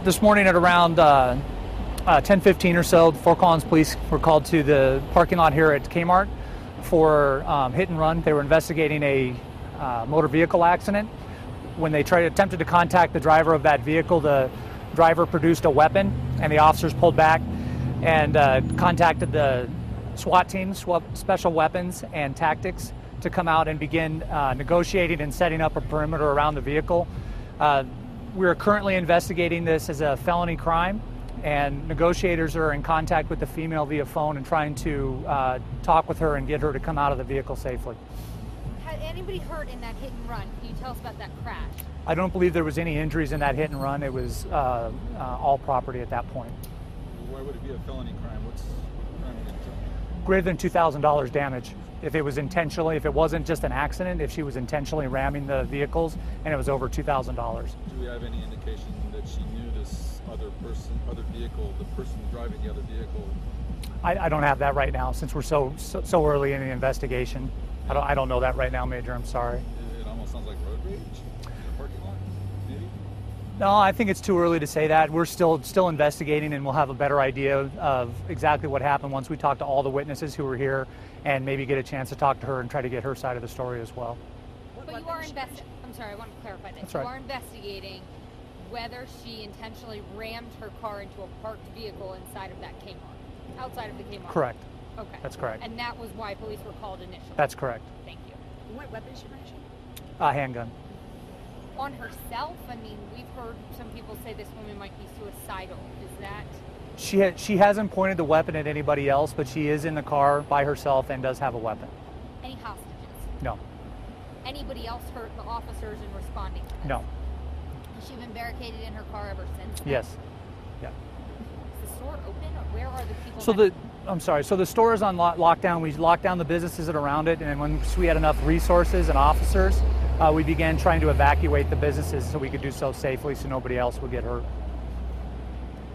This morning at around 10:15 or so, Fort Collins police were called to the parking lot here at Kmart for hit and run. They were investigating a motor vehicle accident. When they attempted to contact the driver of that vehicle, the driver produced a weapon, and the officers pulled back and contacted the SWAT team, Special Weapons and Tactics, to come out and begin negotiating and setting up a perimeter around the vehicle. We are currently investigating this as a felony crime, and negotiators are in contact with the female via phone and trying to talk with her and get her to come out of the vehicle safely. Had anybody hurt in that hit and run? Can you tell us about that crash? I don't believe there was any injuries in that hit and run. It was all property at that point. Why would it be a felony crime? What's crime against it? Greater than $2,000 damage. If it was intentionally, if it wasn't just an accident, if she was intentionally ramming the vehicles, and it was over $2,000. Do we have any indication that she knew this other vehicle, the person driving the other vehicle? I don't have that right now, since we're so early in the investigation. I don't know that right now, Major. I'm sorry. It almost sounds like road rage in the parking lot, maybe? No, I think it's too early to say that. We're still investigating, and we'll have a better idea of exactly what happened once we talk to all the witnesses who were here and maybe get a chance to talk to her and try to get her side of the story as well. But you are I'm sorry, I want to clarify this. That's right. You are investigating whether she intentionally rammed her car into a parked vehicle inside of that Kmart, outside of the Kmart. Correct. Okay. That's correct. And that was why police were called initially. That's correct. Thank you. What weapon is she brandishing? A handgun. On herself? I mean, we've heard some people say this woman might be suicidal. Is that? She hasn't pointed the weapon at anybody else, but she is in the car by herself and does have a weapon. Any hostages? No. Anybody else hurt the officers in responding to this? No. Has she been barricaded in her car ever since then? Yes. Yeah. Is the store open, or where are the people? So the store is on lockdown. We locked down the businesses that are around it, and once we had enough resources and officers, we began trying to evacuate the businesses so we could do so safely so nobody else would get hurt.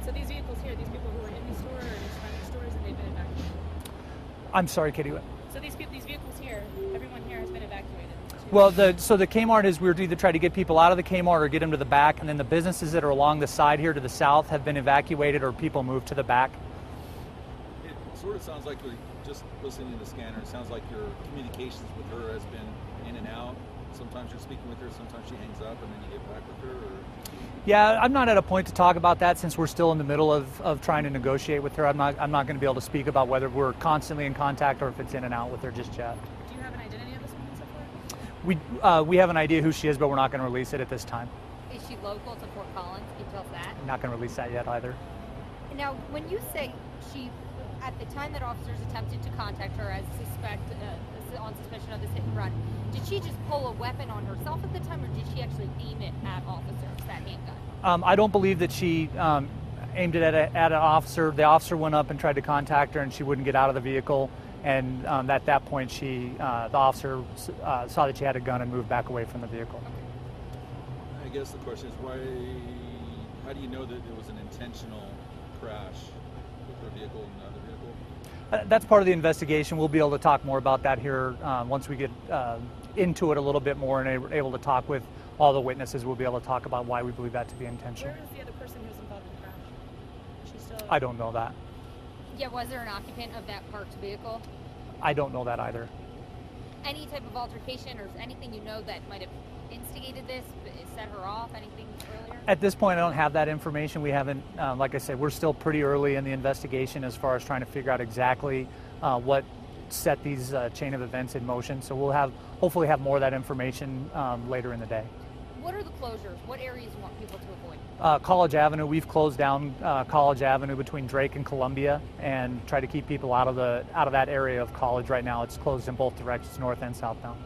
So these vehicles here, these people who were in the store or in surrounding stores, and they've been evacuated? I'm sorry, Kitty. So these vehicles here, everyone here has been evacuated? Well, so the Kmart is, we're either trying to get people out of the Kmart or get them to the back, and then the businesses that are along the side here to the south have been evacuated or people moved to the back. It sort of sounds like, just listening to the scanner, it sounds like your communications with her has been in and out. Sometimes you're speaking with her, sometimes she hangs up, and then you get back with her? Or? Yeah, I'm not at a point to talk about that since we're still in the middle of trying to negotiate with her. I'm not going to be able to speak about whether we're constantly in contact or if it's in and out with her just yet. Do you have an identity of this woman so far? We have an idea who she is, but we're not going to release it at this time. Is she local to Fort Collins? Can you tell us that? I'm not going to release that yet either. Now, when you say she, at the time that officers attempted to contact her as on suspicion of this hit and run, did she just pull a weapon on herself at the time, or did she actually aim it at officers, that handgun? I don't believe that she aimed it at an officer. The officer went up and tried to contact her, and she wouldn't get out of the vehicle. And at that point, the officer saw that she had a gun and moved back away from the vehicle. I guess the question is how do you know that it was an intentional crash with her vehicle and the other vehicle? That's part of the investigation. We'll be able to talk more about that here once we get into it a little bit more and able to talk with all the witnesses. We'll be able to talk about why we believe that to be intentional. Where is the other person who's involved in the crash? Is she still? I don't know that. Yeah, was there an occupant of that parked vehicle? I don't know that either. Any type of altercation or anything you know that might have instigated this, set her off, anything earlier? At this point, I don't have that information. We haven't, like I said, we're still pretty early in the investigation as far as trying to figure out exactly what set these chain of events in motion. So we'll hopefully have more of that information later in the day. What are the closures? What areas you want people to avoid? College Avenue. We've closed down College Avenue between Drake and Columbia and try to keep people out of that area of College right now. It's closed in both directions, north and southbound.